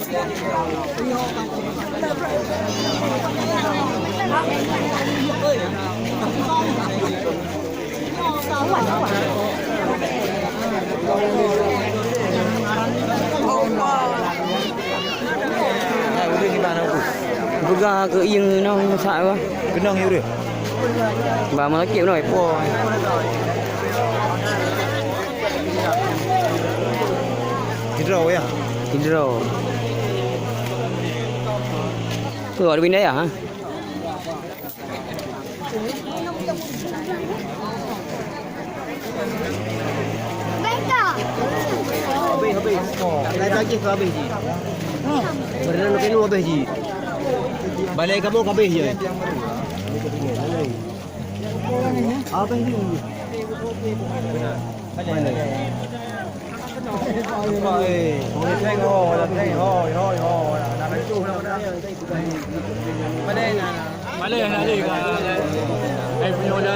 Udah gimana bu? Bukan ke yang nong sak apa? Kenang ya udah. Ba mà kiệu rồi. Hidro ya. Hidro. Tuh ada pindah ya? Habis. Naik lagi ke habis je. Berenang nak kena habis je. Balik kamu habis je. Habis je. Mana? Boleh tengok, dah tengok. Dah betul dah. Balik nak lagi kan. Punya dah.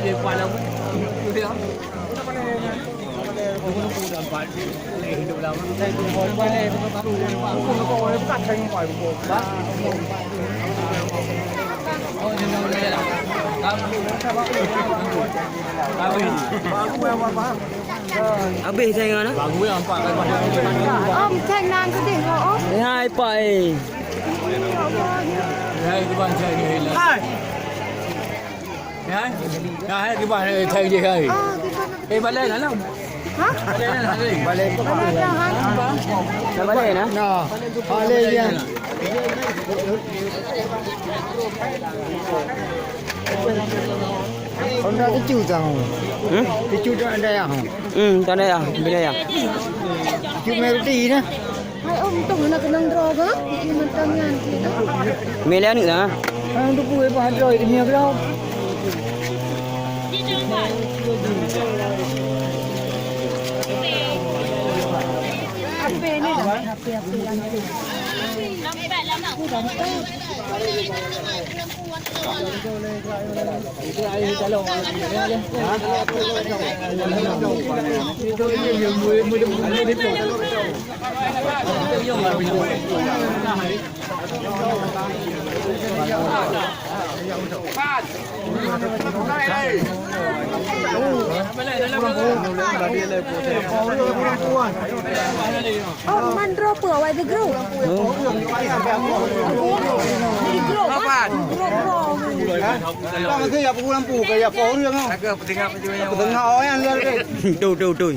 Dia pada pun dia hidup lama. Saya pun boleh aku kau bukan saya mau buat. Oh jangan boleh lah. Habis saya ngana? Bagus yang empat kan. Canh nang cái gì hả? Hai pai. Hai cái bàn chơi như là. Hai cái bàn chơi gì hay? Cái bàn lên hả? Hả? Balik tu Balik dah hả? Dah balik nah. Nah, balik dia. Honda kecil tau. Kecil tak ada yang. Tak ada ya. Bila ya. Kecil merti ni. Hai tunggu nak kena droga. Ini tangan kita. Melian ni lah. Ang tu pun apa ada ini berapa? HP ni dah. HP yang ni. Itu air calon. Itu yang mudah itu. Oh, man draw per awal the grow. Kapan? Kalau saya pukul lampu kayak pohon yang. Agak tengah perjuangan. Tengah orang lihat. Tu.